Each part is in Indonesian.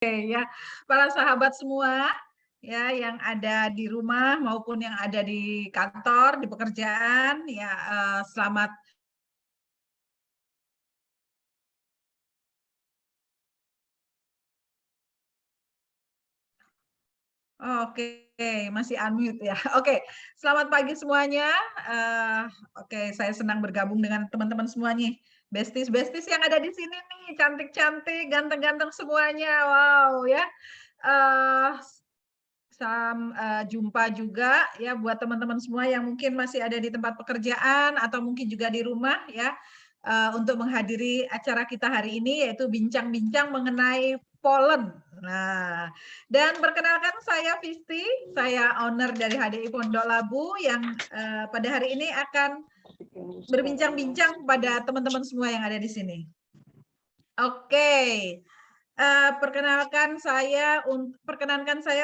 Ya, para sahabat semua ya yang ada di rumah maupun yang ada di kantor, di pekerjaan ya, selamat. Oke, masih unmute ya. Oke, selamat pagi semuanya. Eh, oke, saya senang bergabung dengan teman-teman semua nih. Besties-besties yang ada di sini nih, cantik-cantik, ganteng-ganteng semuanya. Wow ya. Eh, jumpa juga ya buat teman-teman semua yang mungkin masih ada di tempat pekerjaan atau mungkin juga di rumah ya, untuk menghadiri acara kita hari ini yaitu bincang-bincang mengenai pollen. Nah, dan perkenalkan saya Visti, saya owner dari HDI Pondok Labu yang pada hari ini akan berbincang-bincang pada teman-teman semua yang ada di sini. Oke. Perkenankan saya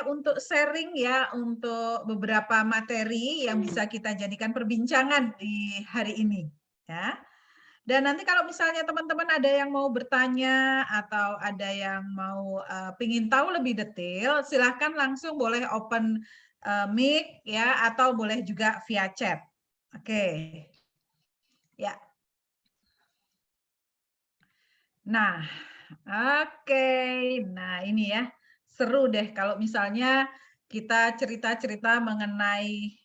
untuk sharing ya untuk beberapa materi yang bisa kita jadikan perbincangan di hari ini ya. Dan nanti kalau misalnya teman-teman ada yang mau bertanya atau ada yang mau pingin tahu lebih detail, silahkan langsung boleh open mic ya atau boleh juga via chat. Oke. Ya. Nah, oke. Nah, ini ya, seru deh kalau misalnya kita cerita-cerita mengenai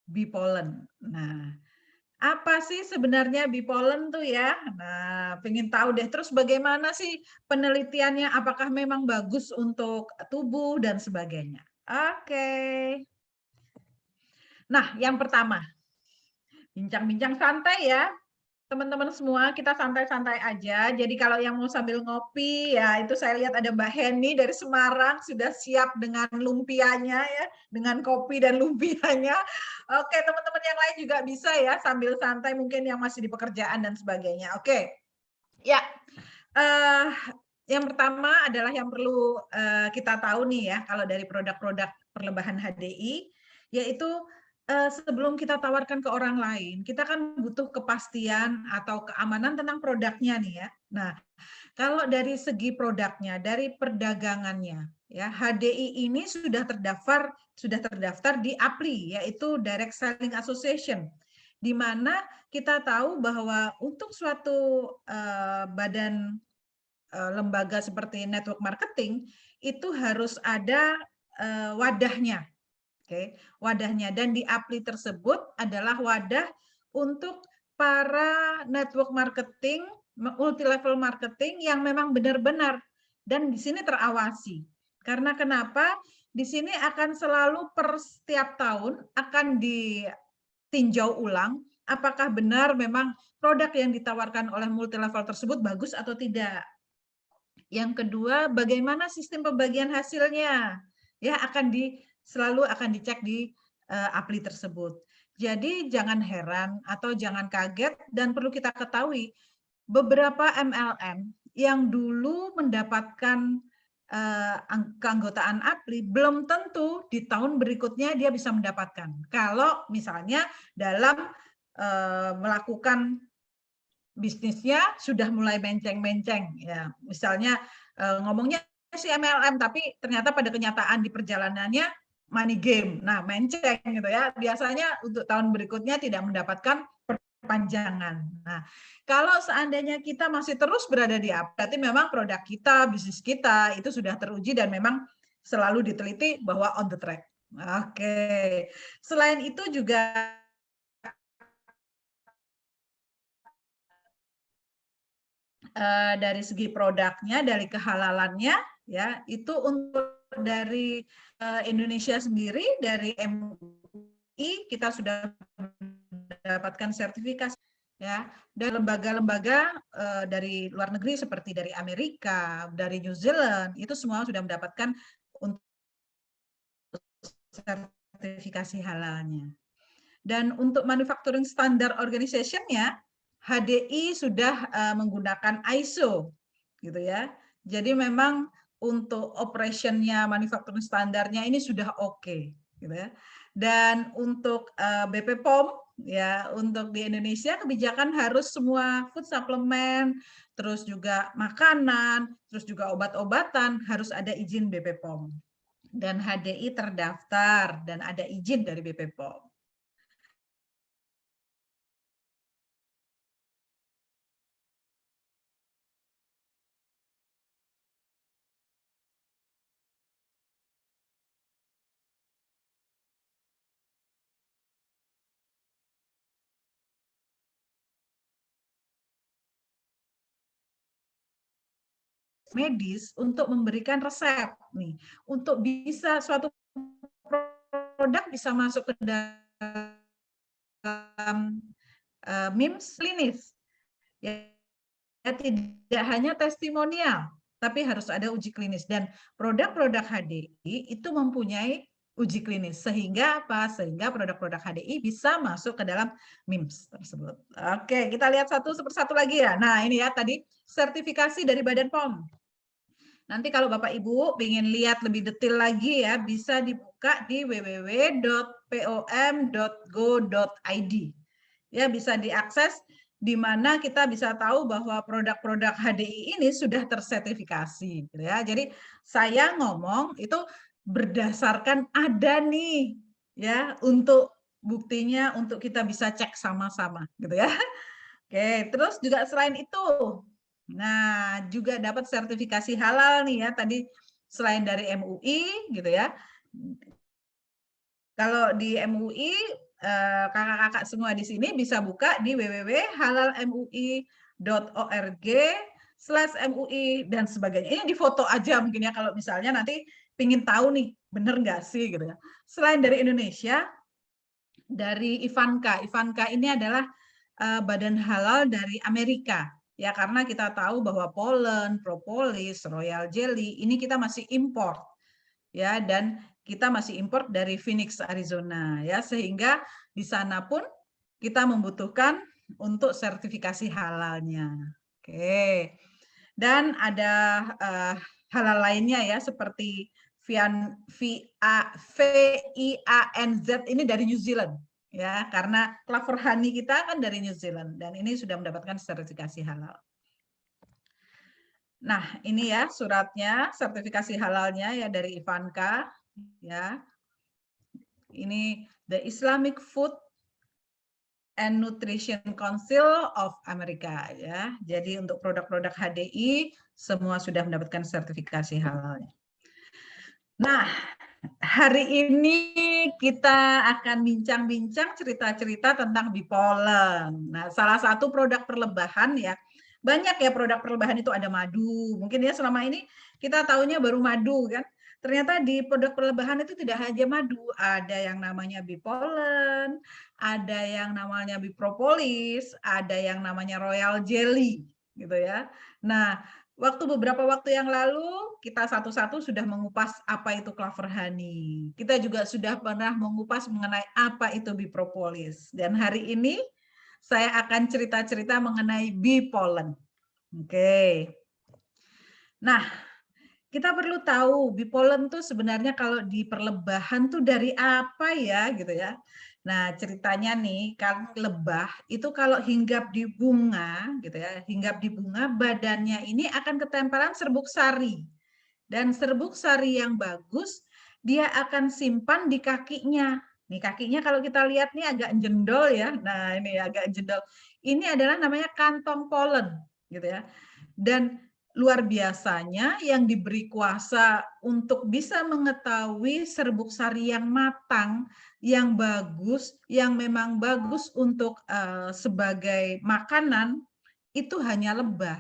bee pollen. Nah, apa sih sebenarnya bee pollen tuh ya? Nah, pengen tahu deh. Terus bagaimana sih penelitiannya? Apakah memang bagus untuk tubuh dan sebagainya? Oke. Nah, yang pertama, bincang-bincang santai ya. Teman-teman semua, kita santai-santai aja. Jadi kalau yang mau sambil ngopi, ya itu saya lihat ada Mbak Heni dari Semarang, sudah siap dengan lumpianya ya, dengan kopi dan lumpianya. Oke, teman-teman yang lain juga bisa ya, sambil santai mungkin yang masih di pekerjaan dan sebagainya. Oke, ya. Eh, yang pertama adalah yang perlu kita tahu nih ya, kalau dari produk-produk perlembahan HDI, yaitu sebelum kita tawarkan ke orang lain, kita kan butuh kepastian atau keamanan tentang produknya nih ya. Nah, kalau dari segi produknya, dari perdagangannya, ya HDI ini sudah terdaftar di APLI, yaitu Direct Selling Association, di mana kita tahu bahwa untuk suatu badan lembaga seperti network marketing itu harus ada wadahnya. Oke, wadahnya, dan di APLI tersebut adalah wadah untuk para network marketing, multi level marketing yang memang benar-benar dan di sini terawasi. Karena kenapa? Di sini akan selalu per setiap tahun akan ditinjau ulang apakah benar memang produk yang ditawarkan oleh multi level tersebut bagus atau tidak. Yang kedua, bagaimana sistem pembagian hasilnya? Ya, selalu akan dicek di APLI tersebut. Jadi jangan heran atau jangan kaget, dan perlu kita ketahui beberapa MLM yang dulu mendapatkan keanggotaan APLI belum tentu di tahun berikutnya dia bisa mendapatkan. Kalau misalnya dalam melakukan bisnisnya sudah mulai menceng-menceng ya, misalnya ngomongnya si MLM tapi ternyata pada kenyataan di perjalanannya money game, nah menceng gitu ya, biasanya untuk tahun berikutnya tidak mendapatkan perpanjangan. Nah, kalau seandainya kita masih terus berada di APLI, berarti memang produk kita, bisnis kita itu sudah teruji dan memang selalu diteliti bahwa on the track. Oke, selain itu juga dari segi produknya, dari kehalalannya, ya itu untuk dari Indonesia sendiri, dari MUI kita sudah mendapatkan sertifikasi ya, dan lembaga-lembaga dari luar negeri seperti dari Amerika, dari New Zealand itu semua sudah mendapatkan untuk sertifikasi halalnya. Dan untuk manufacturing standard organization-nya, HDI sudah menggunakan ISO, gitu ya. Jadi memang untuk operation-nya, manufacturing standarnya ini sudah oke, gitu ya. Dan untuk BP POM ya untuk di Indonesia kebijakan harus semua food supplement, terus juga makanan, terus juga obat-obatan harus ada izin BP POM. Dan HDI terdaftar dan ada izin dari BP POM. Medis untuk memberikan resep nih, untuk bisa suatu produk bisa masuk ke dalam MIMS klinis, ya tidak hanya testimonial, tapi harus ada uji klinis dan produk-produk HDI itu mempunyai uji klinis sehingga apa? Sehingga produk-produk HDI bisa masuk ke dalam MIMS tersebut. Oke, kita lihat satu persatu lagi ya. Nah, ini ya tadi sertifikasi dari Badan POM. Nanti kalau Bapak Ibu ingin lihat lebih detail lagi ya, bisa dibuka di www.pom.go.id. Ya, bisa diakses di mana kita bisa tahu bahwa produk-produk HDI ini sudah tersertifikasi, gitu ya. Jadi saya ngomong itu berdasarkan ada nih ya untuk buktinya untuk kita bisa cek sama-sama, gitu ya. Oke, terus juga selain itu, nah juga dapat sertifikasi halal nih ya tadi selain dari MUI gitu ya. Kalau di MUI kakak-kakak semua di sini bisa buka di www.halalmui.org/MUI dan sebagainya. Ini di foto aja mungkin ya kalau misalnya nanti pingin tahu nih bener nggak sih gitu ya. Selain dari Indonesia, dari Ivanka. Ivanka ini adalah badan halal dari Amerika. Ya, karena kita tahu bahwa pollen, propolis, royal jelly ini kita masih import. Ya, dan kita masih import dari Phoenix, Arizona ya, sehingga di sana pun kita membutuhkan untuk sertifikasi halalnya. Oke. Dan ada halal lainnya ya seperti VIANZ ini dari New Zealand ya, karena clover honey kita kan dari New Zealand dan ini sudah mendapatkan sertifikasi halal. Nah, ini ya suratnya sertifikasi halalnya ya dari Ivanka ya. Ini the Islamic Food and Nutrition Council of America ya. Jadi untuk produk-produk HDI semua sudah mendapatkan sertifikasi halalnya. Nah, hari ini kita akan bincang-bincang cerita-cerita tentang bipolen. Nah, salah satu produk perlebahan ya, banyak ya produk perlebahan itu ada madu. Mungkin ya selama ini kita tahunya baru madu kan. Ternyata di produk perlebahan itu tidak hanya madu, ada yang namanya bipolen, ada yang namanya bipropolis, ada yang namanya royal jelly gitu ya. Nah, beberapa waktu yang lalu kita satu-satu sudah mengupas apa itu clover honey. Kita juga sudah pernah mengupas mengenai apa itu bipropolis. Dan hari ini saya akan cerita-cerita mengenai bipolen. Oke. Nah, kita perlu tahu bipolen tuh sebenarnya kalau di perlebahan tuh dari apa ya gitu ya. Nah, ceritanya nih, kan lebah itu kalau hinggap di bunga gitu ya, hinggap di bunga badannya ini akan ketempelan serbuk sari. Dan serbuk sari yang bagus dia akan simpan di kakinya. Nih kakinya kalau kita lihat nih agak jendol ya. Nah, ini agak jendol. Ini adalah namanya kantong polen gitu ya. Dan luar biasanya yang diberi kuasa untuk bisa mengetahui serbuk sari yang matang, yang bagus, yang memang bagus untuk sebagai makanan itu hanya lebah,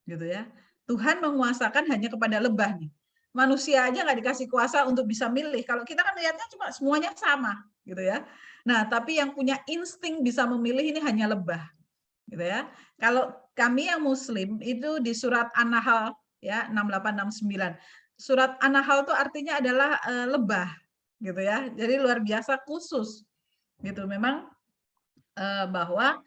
gitu ya. Tuhan menguasakan hanya kepada lebah nih. Manusia aja nggak dikasih kuasa untuk bisa milih. Kalau kita kan lihatnya cuma semuanya sama, gitu ya. Nah, tapi yang punya insting bisa memilih ini hanya lebah, gitu ya. Kalau kami yang Muslim itu di surat An-Nahl ya 6869. Surat An-Nahl itu artinya adalah lebah, gitu ya. Jadi luar biasa khusus, gitu. Memang bahwa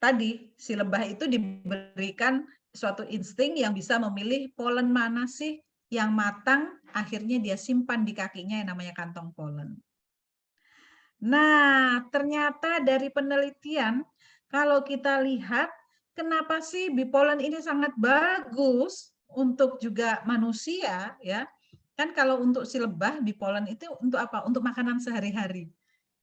tadi si lebah itu diberikan suatu insting yang bisa memilih polen mana sih yang matang, akhirnya dia simpan di kakinya yang namanya kantong polen. Nah, ternyata dari penelitian, kalau kita lihat, kenapa sih bipolen ini sangat bagus untuk juga manusia, ya? Kan kalau untuk si lebah, bipolen itu untuk apa? Untuk makanan sehari-hari,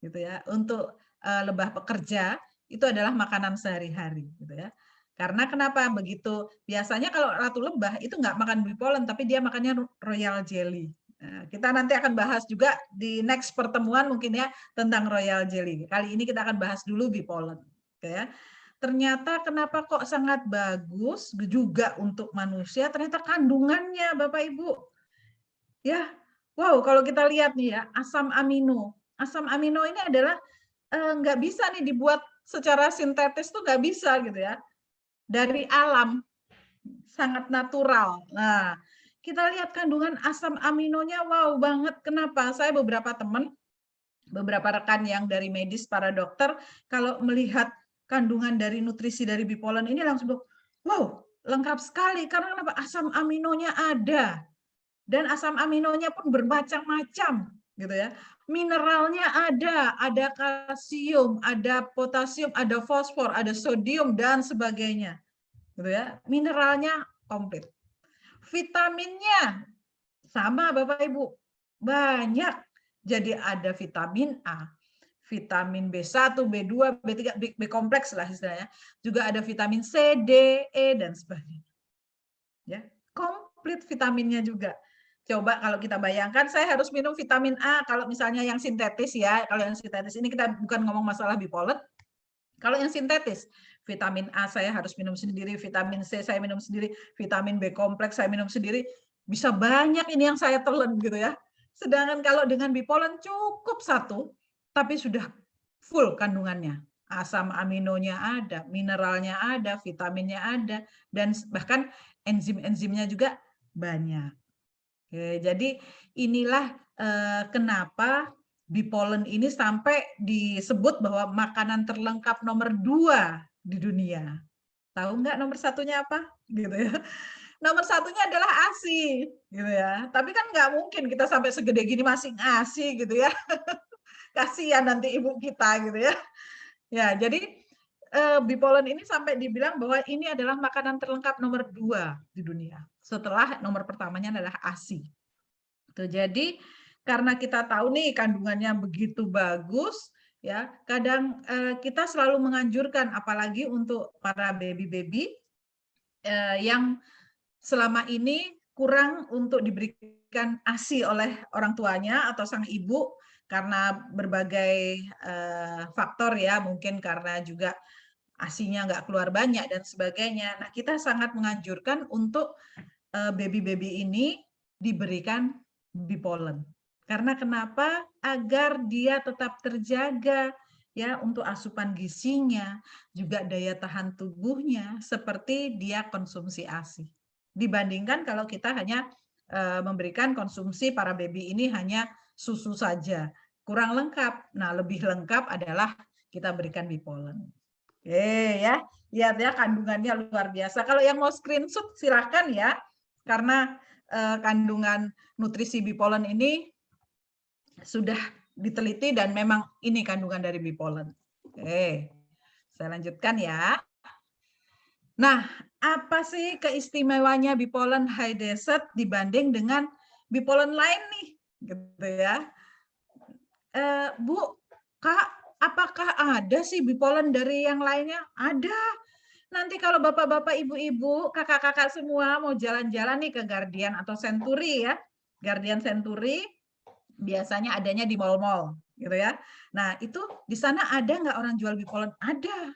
gitu ya. Untuk lebah pekerja itu adalah makanan sehari-hari, gitu ya. Karena kenapa begitu? Biasanya kalau ratu lebah itu nggak makan bipolen, tapi dia makannya royal jelly. Nah, kita nanti akan bahas juga di next pertemuan mungkin ya tentang royal jelly. Kali ini kita akan bahas dulu bipolen, oke ya. Ternyata kenapa kok sangat bagus juga untuk manusia? Ternyata kandungannya, Bapak Ibu. Ya, wow, kalau kita lihat nih ya, asam amino. Asam amino ini adalah nggak bisa nih dibuat secara sintetis tuh nggak bisa gitu ya. Dari alam, sangat natural. Nah, kita lihat kandungan asam aminonya, wow banget. Kenapa? Saya beberapa teman, beberapa rekan yang dari medis, para dokter, kalau melihat kandungan dari nutrisi dari bipolen ini langsung bilang, wow, lengkap sekali. Karena kenapa? Asam aminonya ada. Dan asam aminonya pun bermacam-macam, gitu ya. Mineralnya ada kalsium, ada potasium, ada fosfor, ada sodium dan sebagainya, gitu ya. Mineralnya komplit. Vitaminnya sama Bapak Ibu, banyak. Jadi ada vitamin A, vitamin B1, B2, B3, B kompleks lah istilahnya. Juga ada vitamin C, D, E dan sebagainya. Ya, komplit vitaminnya juga. Coba kalau kita bayangkan, saya harus minum vitamin A kalau misalnya yang sintetis ya. Kalau yang sintetis ini kita bukan ngomong masalah bipolen. Kalau yang sintetis, vitamin A saya harus minum sendiri, vitamin C saya minum sendiri, vitamin B kompleks saya minum sendiri. Bisa banyak ini yang saya telan gitu ya. Sedangkan kalau dengan bipolen cukup satu, tapi sudah full kandungannya. Asam aminonya ada, mineralnya ada, vitaminnya ada, dan bahkan enzim-enzimnya juga banyak. Oke, jadi inilah kenapa bipolen ini sampai disebut bahwa makanan terlengkap nomor 2 di dunia. Tahu nggak nomor satunya apa? Gitu ya. Nomor satunya adalah ASI, gitu ya. Tapi kan nggak mungkin kita sampai segede gini masih ASI gitu ya. Kasihan nanti ibu kita gitu ya. Ya, jadi bipolen ini sampai dibilang bahwa ini adalah makanan terlengkap nomor 2 di dunia. Setelah nomor pertamanya adalah ASI. Tuh, jadi karena kita tahu nih kandungannya begitu bagus, ya kadang kita selalu menganjurkan, apalagi untuk para baby-baby yang selama ini kurang untuk diberikan ASI oleh orang tuanya atau sang ibu karena berbagai faktor ya, mungkin karena juga ASINya nggak keluar banyak dan sebagainya. Nah, kita sangat menganjurkan untuk baby-baby ini diberikan bipolen. Karena kenapa? Agar dia tetap terjaga ya untuk asupan gizinya, juga daya tahan tubuhnya seperti dia konsumsi ASI. Dibandingkan kalau kita hanya memberikan konsumsi para baby ini hanya susu saja, kurang lengkap. Nah, lebih lengkap adalah kita berikan bipolen. Oke ya, lihat ya kandungannya luar biasa. Kalau yang mau screenshot silahkan ya, karena kandungan nutrisi bipolen ini sudah diteliti dan memang ini kandungan dari bipolen. Oke, saya lanjutkan ya. Nah, apa sih keistimewanya bipolen high desert dibanding dengan bipolen lain nih, gitu ya? Bu, Kak, apakah ada sih bipolen dari yang lainnya? Ada. Nanti kalau bapak-bapak, ibu-ibu, kakak-kakak semua mau jalan-jalan nih ke Guardian atau Century ya. Guardian Century biasanya adanya di mall-mall gitu ya. Nah, itu di sana ada nggak orang jual bipolen? Ada.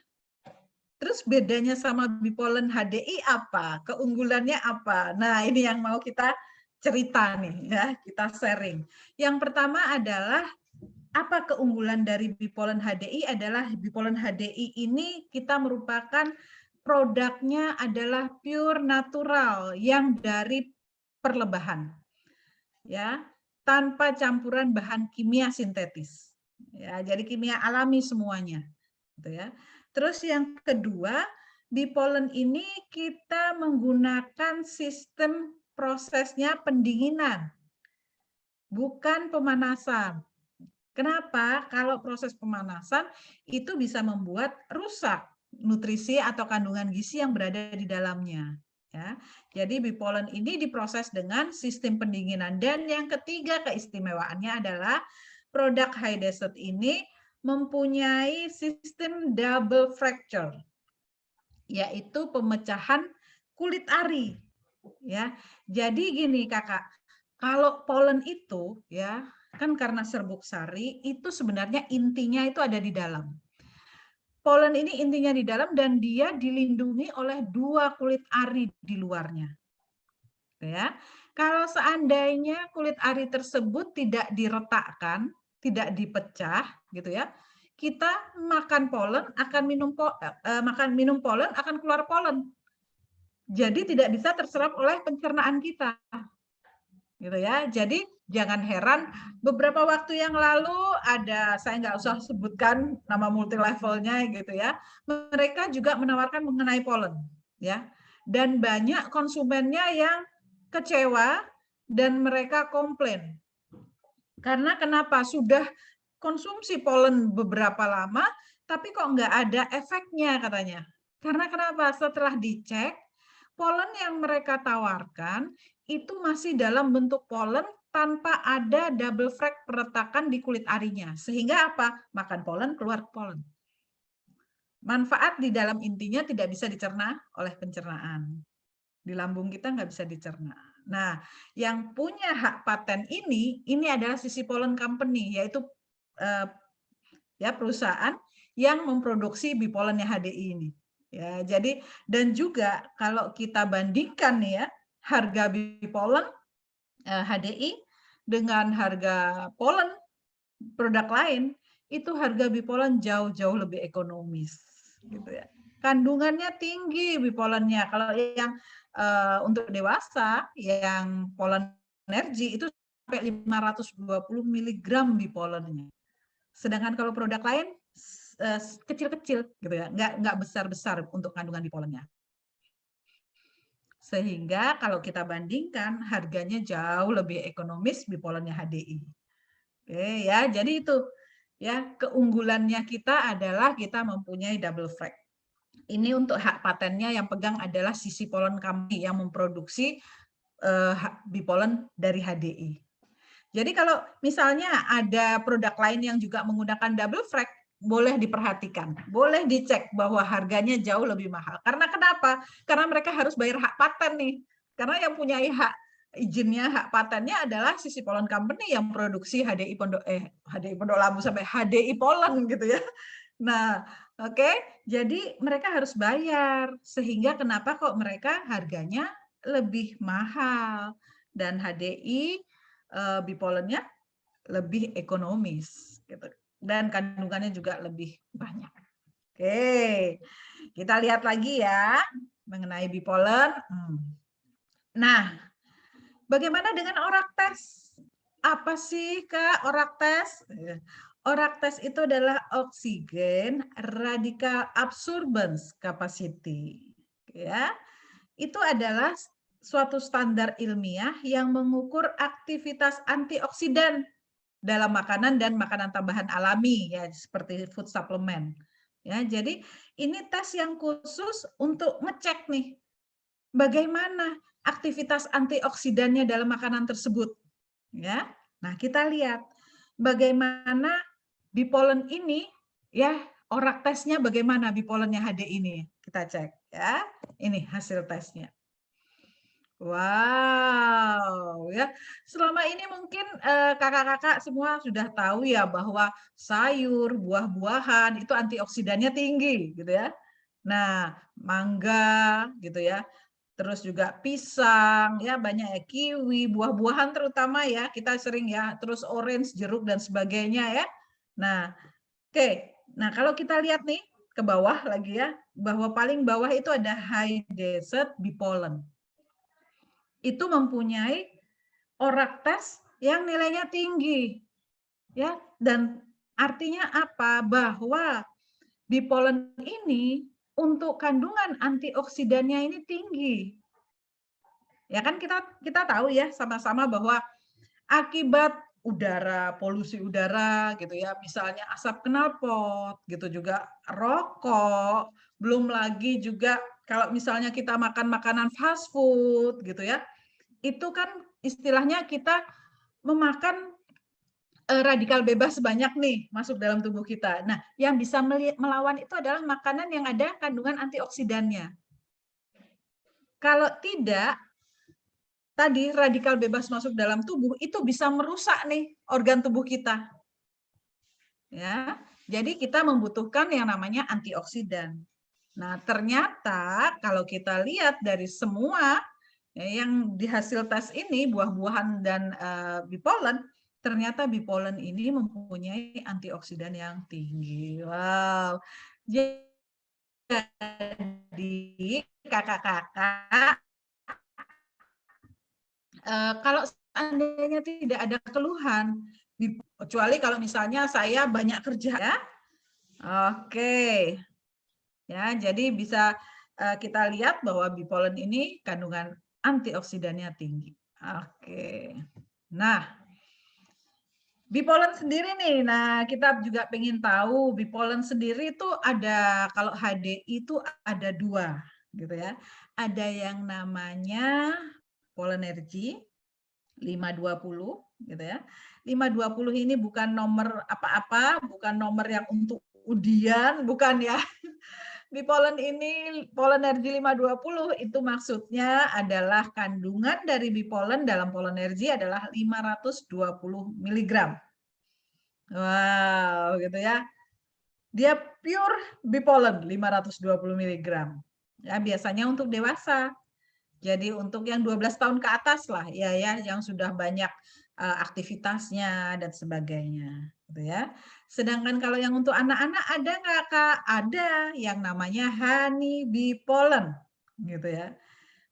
Terus bedanya sama bipolen HDI apa? Keunggulannya apa? Nah, ini yang mau kita cerita nih ya, kita sharing. Yang pertama adalah apa keunggulan dari bipolen HDI adalah bipolen HDI ini kita merupakan produknya adalah pure natural yang dari perlebahan. Ya, tanpa campuran bahan kimia sintetis. Ya, jadi kimia alami semuanya. Gitu ya. Terus yang kedua, bipolen ini kita menggunakan sistem prosesnya pendinginan, bukan pemanasan. Kenapa? Kalau proses pemanasan itu bisa membuat rusak nutrisi atau kandungan gizi yang berada di dalamnya. Ya, jadi bipolen ini diproses dengan sistem pendinginan. Dan yang ketiga keistimewaannya adalah produk high desert ini mempunyai sistem double fracture, yaitu pemecahan kulit ari. Ya, jadi gini kakak, kalau polen itu ya kan karena serbuk sari itu sebenarnya intinya itu ada di dalam. Polen ini intinya di dalam dan dia dilindungi oleh 2 kulit ari di luarnya. Ya. Kalau seandainya kulit ari tersebut tidak diretakkan, tidak dipecah gitu ya. Kita makan polen akan minum polen akan keluar polen. Jadi tidak bisa terserap oleh pencernaan kita. Gitu ya. Jadi jangan heran beberapa waktu yang lalu ada, saya nggak usah sebutkan nama multi levelnya gitu ya. Mereka juga menawarkan mengenai polen ya. Dan banyak konsumennya yang kecewa dan mereka komplain. Karena kenapa? Sudah konsumsi polen beberapa lama tapi kok nggak ada efeknya katanya. Karena kenapa? Setelah dicek, polen yang mereka tawarkan itu masih dalam bentuk polen tanpa ada double frag peretakan di kulit arinya. Sehingga apa? Makan polen, keluar polen. Manfaat di dalam intinya tidak bisa dicerna oleh pencernaan. Di lambung kita nggak bisa dicerna. Nah, yang punya hak paten ini adalah Sisi Pollen Company, yaitu ya perusahaan yang memproduksi bipolennya HDI ini. Ya, jadi dan juga kalau kita bandingkan nih ya, harga bipolen HDI dengan harga polen produk lain, itu harga bipolen jauh-jauh lebih ekonomis gitu ya. Kandungannya tinggi bipolennya. Kalau yang untuk dewasa yang polen energi itu sampai 520 mg bipolennya. Sedangkan kalau produk lain kecil-kecil gitu ya, nggak besar-besar untuk kandungan bipolennya. Sehingga kalau kita bandingkan harganya jauh lebih ekonomis bipolennya HDI. Oke ya, jadi itu ya keunggulannya kita adalah kita mempunyai double frag. Ini untuk hak patennya yang pegang adalah Sisi Pollen Company yang memproduksi bipolen dari HDI. Jadi kalau misalnya ada produk lain yang juga menggunakan double frag, boleh diperhatikan, boleh dicek bahwa harganya jauh lebih mahal. Karena kenapa? Karena mereka harus bayar hak paten nih. Karena yang punya hak izinnya, hak patennya adalah Sisi Pollen Company yang produksi HDI Pondok Labu sampai HDI Pollen gitu ya. Nah, oke. Jadi mereka harus bayar sehingga kenapa kok mereka harganya lebih mahal dan HDI bipolennya lebih ekonomis gitu. Dan kandungannya juga lebih banyak. Oke. Kita lihat lagi ya mengenai bipolen. Nah, bagaimana dengan ORAC-TES? Apa sih Kak ORAC-TES? ORAC-TES itu adalah Oxygen Radical Absorbance Capacity. Ya, itu adalah suatu standar ilmiah yang mengukur aktivitas antioksidan dalam makanan dan makanan tambahan alami ya seperti food supplement. Ya, jadi ini tes yang khusus untuk ngecek nih bagaimana aktivitas antioksidannya dalam makanan tersebut. Ya. Nah, kita lihat bagaimana bipolen ini ya, ORAC tesnya bagaimana bipolennya HD ini. Kita cek ya. Ini hasil tesnya. Wow, ya. Selama ini mungkin kakak-kakak semua sudah tahu ya bahwa sayur, buah-buahan itu antioksidannya tinggi gitu ya. Nah, mangga gitu ya. Terus juga pisang ya, banyak ya, kiwi, buah-buahan terutama ya, kita sering ya, terus orange, jeruk dan sebagainya ya. Nah, oke. Nah, kalau kita lihat nih ke bawah lagi ya, bahwa paling bawah itu ada high desert bipolen. Itu mempunyai ORAC test yang nilainya tinggi. Ya, dan artinya apa? Bahwa bipolen ini untuk kandungan antioksidannya ini tinggi. Ya kan kita tahu ya sama-sama bahwa akibat udara, polusi udara gitu ya, misalnya asap knalpot gitu, juga rokok, belum lagi juga kalau misalnya kita makan makanan fast food gitu ya, itu kan istilahnya kita memakan radikal bebas banyak nih masuk dalam tubuh kita. Nah, yang bisa melawan itu adalah makanan yang ada kandungan antioksidannya. Kalau tidak, tadi radikal bebas masuk dalam tubuh itu bisa merusak nih organ tubuh kita. Ya, jadi kita membutuhkan yang namanya antioksidan. Nah, ternyata kalau kita lihat dari semua yang di hasil tes ini, buah-buahan dan bipolen, ternyata bipolen ini mempunyai antioksidan yang tinggi. Wow. Jadi kakak-kakak, kalau seandainya tidak ada keluhan, kecuali kalau misalnya saya banyak kerja ya. Oke. Ya, jadi bisa kita lihat bahwa bipolen ini kandungan antioksidannya tinggi. Oke. Nah, bipolen sendiri nih. Nah, kita juga pengen tahu bipolen sendiri itu ada, kalau HDI itu ada 2 gitu ya. Ada yang namanya polenergi 520 gitu ya. 520 ini bukan nomor apa-apa, bukan nomor yang untuk undian, bukan ya. Bipolen ini, polenergi 520 itu maksudnya adalah kandungan dari bipolen dalam polenergi adalah 520 mg. Wow, gitu ya. Dia pure bipolen 520 mg. Ya, biasanya untuk dewasa. Jadi untuk yang 12 tahun ke atas lah ya yang sudah banyak aktivitasnya dan sebagainya gitu ya. Sedangkan kalau yang untuk anak-anak ada nggak Kak? Ada yang namanya honey bipolen gitu ya.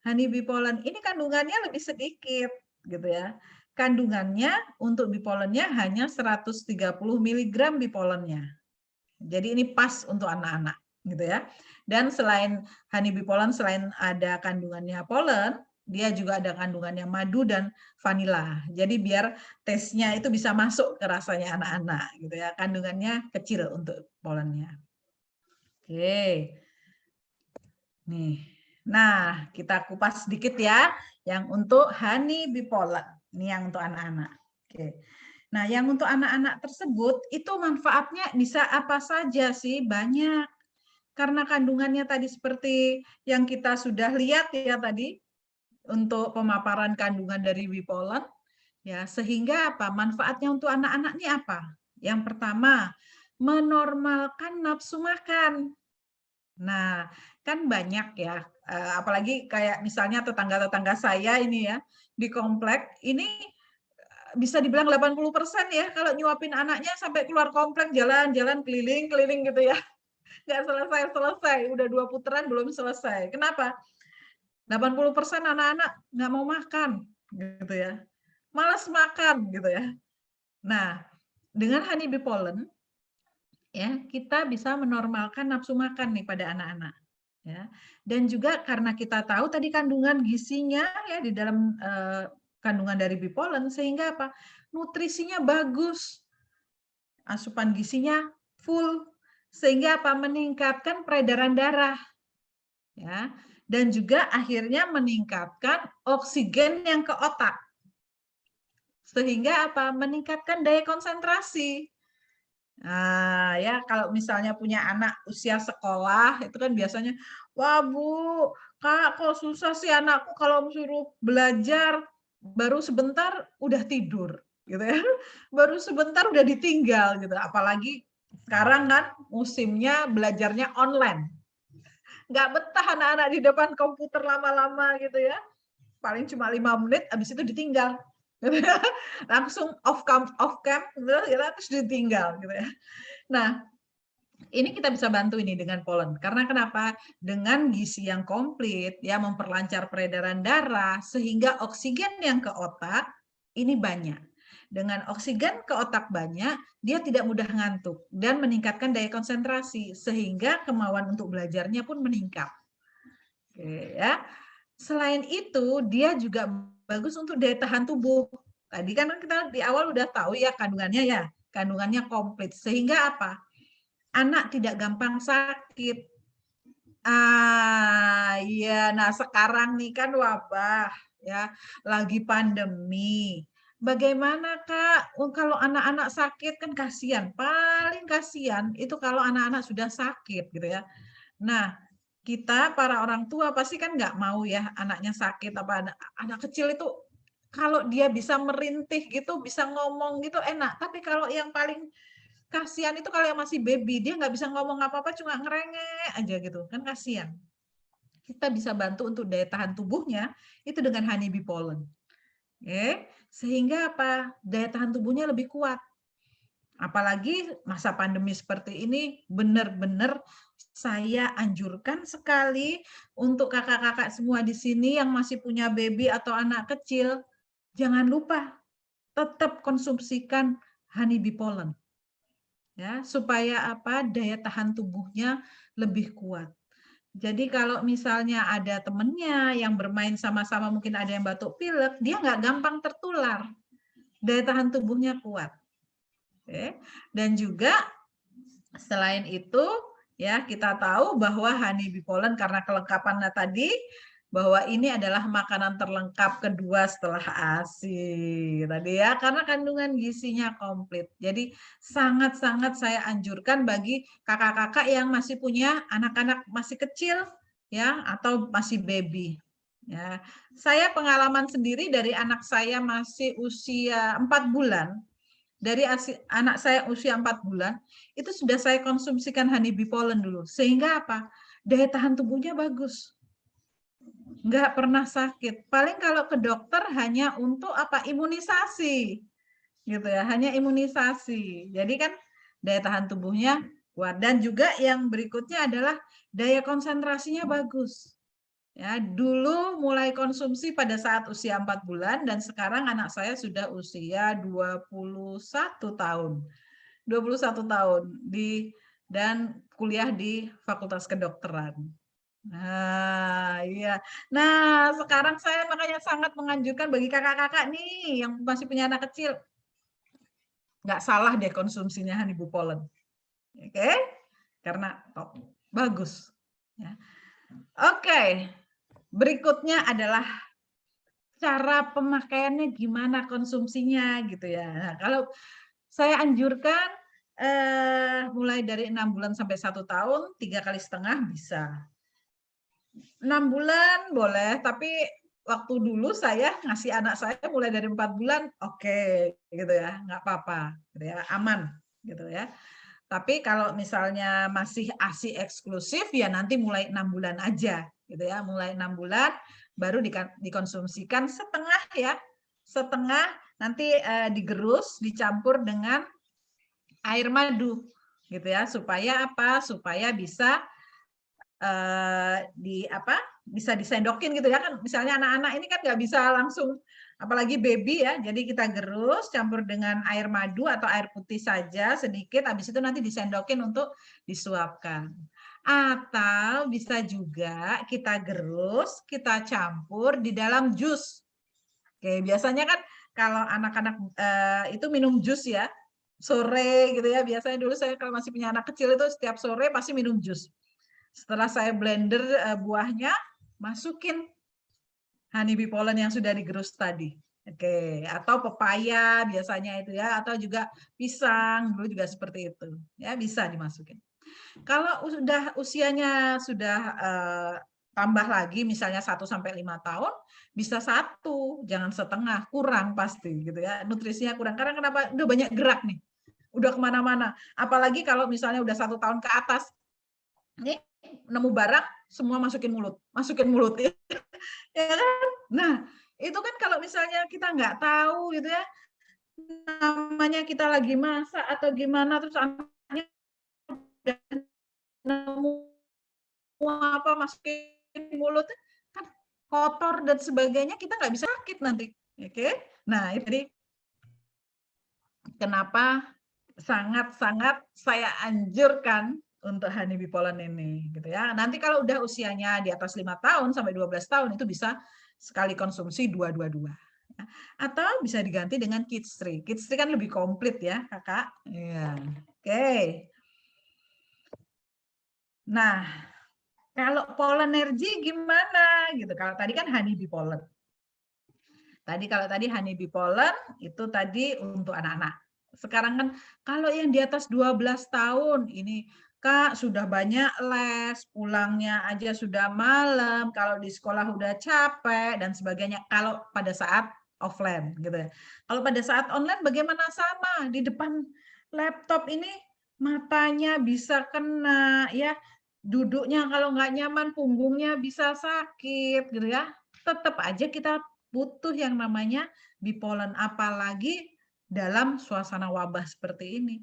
Honey bipolen ini kandungannya lebih sedikit gitu ya. Kandungannya untuk bipolennya hanya 130 mg bipolennya. Jadi ini pas untuk anak-anak gitu ya. Dan selain honey bipolen, selain ada kandungannya polen, dia juga ada kandungannya madu dan vanila. Jadi biar tesnya itu bisa masuk ke rasanya anak-anak gitu ya. Kandungannya kecil untuk polennya. Oke. Nih. Nah, kita kupas sedikit ya yang untuk honey bipolen. Ini yang untuk anak-anak. Oke. Nah, yang untuk anak-anak tersebut itu manfaatnya bisa apa saja sih? Banyak. Karena kandungannya tadi seperti yang kita sudah lihat ya tadi untuk pemaparan kandungan dari bipolen ya, sehingga apa? Manfaatnya untuk anak-anak ini apa? Yang pertama, menormalkan nafsu makan. Nah, kan banyak ya, apalagi kayak misalnya tetangga-tetangga saya ini ya, di komplek ini bisa dibilang 80% ya kalau nyuapin anaknya sampai keluar komplek jalan-jalan keliling-keliling gitu ya. Nggak selesai-selesai, udah 2 putaran belum selesai. Kenapa? 80% anak-anak nggak mau makan gitu ya. Malas makan gitu ya. Nah, dengan honey bipolen ya, kita bisa menormalkan nafsu makan nih pada anak-anak ya. Dan juga karena kita tahu tadi kandungan gizinya ya di dalam kandungan dari bipolen sehingga apa? Nutrisinya bagus. Asupan gizinya full sehingga apa? Meningkatkan peredaran darah ya. Dan juga akhirnya meningkatkan oksigen yang ke otak. Sehingga apa? Meningkatkan daya konsentrasi. Nah, ya kalau misalnya punya anak usia sekolah itu kan biasanya, wah Bu, Kak kok susah sih anakku kalau suruh belajar baru sebentar udah tidur gitu ya. Baru sebentar udah ditinggal gitu. Apalagi sekarang kan musimnya belajarnya online. Nggak betah anak-anak di depan komputer lama-lama gitu ya. Paling cuma 5 menit habis itu ditinggal. Langsung off cam gitu ya, terus ditinggal gitu ya. Nah, ini kita bisa bantu ini dengan polen. Karena kenapa? Dengan gizi yang komplit, ya memperlancar peredaran darah, sehingga oksigen yang ke otak ini banyak. Dengan oksigen ke otak banyak, dia tidak mudah ngantuk dan meningkatkan daya konsentrasi, sehingga kemauan untuk belajarnya pun meningkat. Oke, ya. Selain itu, dia juga bagus untuk daya tahan tubuh. Tadi kan kita di awal udah tahu ya kandungannya ya, kandungannya komplit. Sehingga apa? Anak tidak gampang sakit. Iya. Nah, sekarang nih kan wabah ya, lagi pandemi. Bagaimana Kak, kalau anak-anak sakit kan kasihan, paling kasihan itu kalau anak-anak sudah sakit gitu ya. Nah, kita para orang tua pasti kan nggak mau ya anaknya sakit, apa anak kecil itu kalau dia bisa merintih gitu, bisa ngomong gitu enak, tapi kalau yang paling kasihan itu kalau yang masih baby, dia nggak bisa ngomong apa-apa, cuma ngerengek aja gitu, kan kasihan. Kita bisa bantu untuk daya tahan tubuhnya itu dengan honeybee pollen. Sehingga apa? Daya tahan tubuhnya lebih kuat. Apalagi masa pandemi seperti ini, benar-benar saya anjurkan sekali untuk kakak-kakak semua di sini yang masih punya baby atau anak kecil, jangan lupa tetap konsumsikan honeybee pollen. Ya, supaya apa? Daya tahan tubuhnya lebih kuat. Jadi kalau misalnya ada temennya yang bermain sama-sama, mungkin ada yang batuk pilek, dia nggak gampang tertular. Daya tahan tubuhnya kuat. Oke. Dan juga selain itu, ya kita tahu bahwa honeybee pollen karena kelengkapannya tadi, bahwa ini adalah makanan terlengkap kedua setelah ASI tadi ya, karena kandungan gizinya komplit. Jadi sangat-sangat saya anjurkan bagi kakak-kakak yang masih punya anak-anak masih kecil ya atau masih baby. Ya, saya pengalaman sendiri dari anak saya masih usia 4 bulan, dari anak saya usia 4 bulan, itu sudah saya konsumsikan honeybee pollen dulu. Sehingga apa? Daya tahan tubuhnya bagus. Nggak pernah sakit. Paling kalau ke dokter hanya untuk apa? Imunisasi. Gitu ya, hanya imunisasi. Jadi kan daya tahan tubuhnya kuat. Dan juga yang berikutnya adalah daya konsentrasinya bagus. Ya, dulu mulai konsumsi pada saat usia 4 bulan dan sekarang anak saya sudah usia 21 tahun. 21 tahun dan kuliah di Fakultas Kedokteran. Nah, iya. Nah, sekarang saya makanya sangat menganjurkan bagi kakak-kakak nih yang masih punya anak kecil, nggak salah deh konsumsinya honeybee pollen. Oke? Karena bagus. Ya. Oke. Berikutnya adalah cara pemakaiannya gimana konsumsinya gitu ya. Nah, kalau saya anjurkan mulai dari 6 bulan sampai 1 tahun, 3,5 kali bisa. 6 bulan boleh, tapi waktu dulu saya ngasih anak saya mulai dari 4 bulan, oke, gitu ya, nggak apa-apa, gitu ya, aman, gitu ya. Tapi kalau misalnya masih ASI eksklusif, ya nanti mulai 6 bulan aja, gitu ya, mulai 6 bulan baru dikonsumsikan setengah ya, setengah nanti digerus, dicampur dengan air madu, gitu ya, supaya apa? Supaya bisa bisa disendokin gitu ya kan, misalnya anak-anak ini kan nggak bisa langsung, apalagi baby ya, jadi kita gerus campur dengan air madu atau air putih saja sedikit, habis itu nanti disendokin untuk disuapkan. Atau bisa juga kita gerus, kita campur di dalam jus. Oke, biasanya kan kalau anak-anak itu minum jus ya, sore gitu ya, biasanya dulu saya kalau masih punya anak kecil itu setiap sore pasti minum jus. Setelah saya blender buahnya, masukin honeybee pollen yang sudah digerus tadi. Oke, atau pepaya biasanya itu ya, atau juga pisang, dulu juga seperti itu. Ya, bisa dimasukin. Kalau sudah usianya sudah tambah lagi misalnya 1 sampai 5 tahun, bisa 1, jangan setengah, kurang pasti gitu ya. Nutrisinya kurang karena kenapa? Udah banyak gerak nih. Udah kemana-mana. Apalagi kalau misalnya udah 1 tahun ke atas. Nih nemu barang semua masukin mulut ya kan. Nah itu kan kalau misalnya kita nggak tahu gitu ya, namanya kita lagi masak atau gimana terus anaknya udah nemu apa masukin mulut kan kotor dan sebagainya, kita nggak bisa sakit nanti. Oke, nah jadi kenapa sangat-sangat saya anjurkan untuk honeybee pollen ini gitu ya. Nanti kalau udah usianya di atas 5 tahun sampai 12 tahun itu bisa sekali konsumsi 2-2-2. Atau bisa diganti dengan Kids Tree. Kids Tree kan lebih komplit ya, Kakak. Iya. Oke. Nah, kalau Pollenergy gimana gitu? Kalau tadi kan honeybee pollen. Kalau tadi honeybee pollen itu tadi untuk anak-anak. Sekarang kan kalau yang di atas 12 tahun ini Kak sudah banyak les, pulangnya aja sudah malam, kalau di sekolah udah capek dan sebagainya. Kalau pada saat offline gitu ya. Kalau pada saat online bagaimana, sama di depan laptop ini matanya bisa kena ya, duduknya kalau nggak nyaman punggungnya bisa sakit gitu ya. Tetap aja kita butuh yang namanya bipolen, apalagi dalam suasana wabah seperti ini.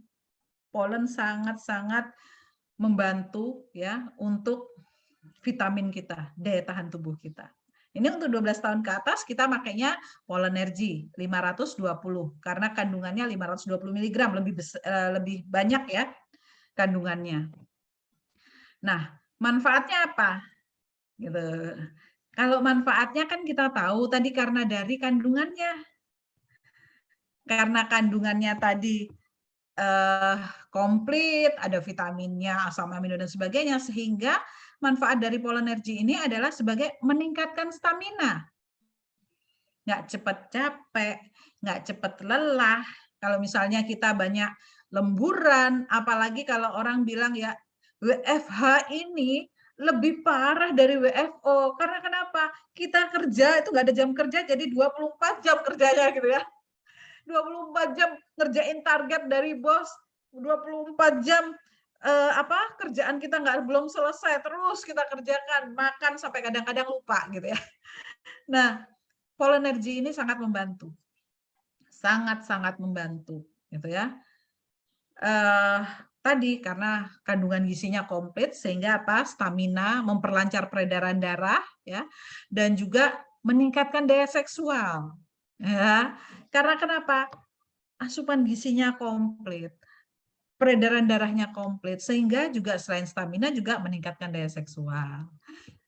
Polen sangat-sangat membantu ya untuk vitamin kita, daya tahan tubuh kita. Ini untuk 12 tahun ke atas kita makainya Pollenergy 520 karena kandungannya 520 mg, lebih banyak ya kandungannya. Nah, manfaatnya apa? Gitu. Kalau manfaatnya kan kita tahu tadi karena dari kandungannya. Karena kandungannya tadi komplit, ada vitaminnya, asam amino dan sebagainya, sehingga manfaat dari Pollenergy ini adalah sebagai meningkatkan stamina. Nggak cepat capek, nggak cepat lelah. Kalau misalnya kita banyak lemburan, apalagi kalau orang bilang ya WFH ini lebih parah dari WFO. Karena kenapa? Kita kerja itu nggak ada jam kerja, jadi 24 jam kerjanya gitu ya. 24 jam ngerjain target dari bos, 24 jam kerjaan kita belum selesai, terus kita kerjakan, makan sampai kadang-kadang lupa gitu ya. Nah, Pollenergy ini sangat membantu. Sangat-sangat membantu gitu ya. Tadi karena kandungan gizinya komplit sehingga stamina, memperlancar peredaran darah ya, dan juga meningkatkan daya seksual. Ya. Karena kenapa? Asupan gizinya komplit, peredaran darahnya komplit, sehingga juga selain stamina juga meningkatkan daya seksual.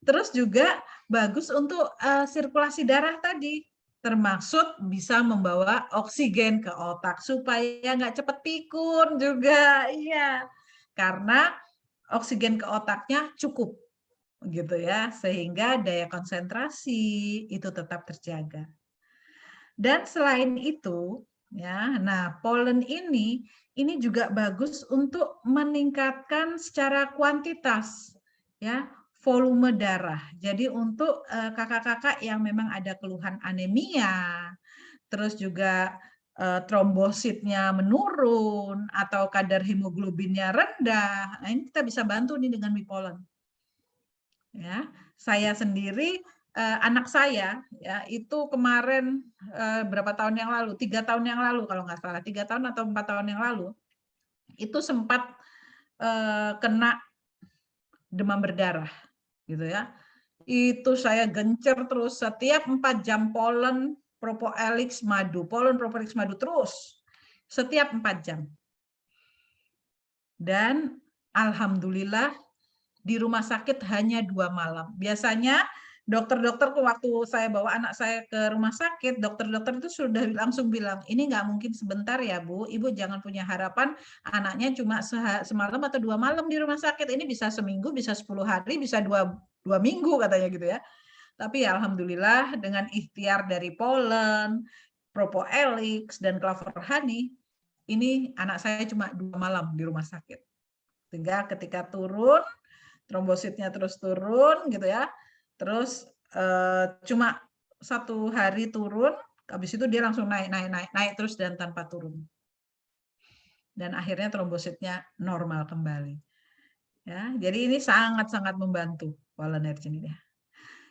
Terus juga bagus untuk sirkulasi darah tadi, termasuk bisa membawa oksigen ke otak supaya nggak cepat pikun juga, iya. Karena oksigen ke otaknya cukup, gitu ya, sehingga daya konsentrasi itu tetap terjaga. Dan selain itu, ya, nah pollen ini juga bagus untuk meningkatkan secara kuantitas, ya, volume darah. Jadi untuk kakak-kakak yang memang ada keluhan anemia, terus juga trombositnya menurun atau kadar hemoglobinnya rendah, nah ini kita bisa bantu nih dengan Bipollen. Ya, saya sendiri anak saya ya itu kemarin berapa tahun yang lalu, 3 tahun yang lalu kalau nggak salah, 3 tahun atau 4 tahun yang lalu itu sempat kena demam berdarah gitu ya. Itu saya gencer terus setiap 4 jam pollen Propoelix madu, pollen Propoelix madu terus setiap 4 jam. Dan alhamdulillah di rumah sakit hanya 2 malam. Biasanya dokter-dokter waktu saya bawa anak saya ke rumah sakit, dokter-dokter itu sudah langsung bilang, ini nggak mungkin sebentar ya Bu, Ibu jangan punya harapan anaknya cuma semalam atau 2 malam di rumah sakit, ini bisa seminggu, bisa 10 hari, bisa 2 minggu katanya gitu ya. Tapi ya alhamdulillah dengan ikhtiar dari pollen, Propoelix, dan Clover Honey, ini anak saya cuma 2 malam di rumah sakit. Sehingga ketika turun, trombositnya terus turun gitu ya. Terus cuma 1 hari turun, habis itu dia langsung naik terus dan tanpa turun. Dan akhirnya trombositnya normal kembali. Ya, jadi ini sangat-sangat membantu Pollenergy ini.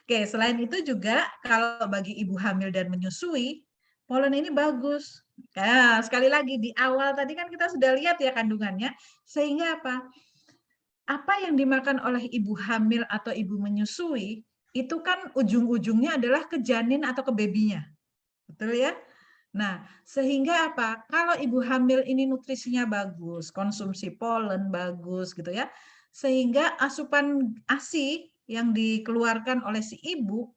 Oke, selain itu juga kalau bagi ibu hamil dan menyusui, pollen ini bagus. Nah, sekali lagi di awal tadi kan kita sudah lihat ya kandungannya, sehingga apa? Apa yang dimakan oleh ibu hamil atau ibu menyusui, itu kan ujung-ujungnya adalah ke janin atau ke babynya. Betul ya? Nah, sehingga apa? Kalau ibu hamil ini nutrisinya bagus, konsumsi polen bagus gitu ya, sehingga asupan ASI yang dikeluarkan oleh si ibu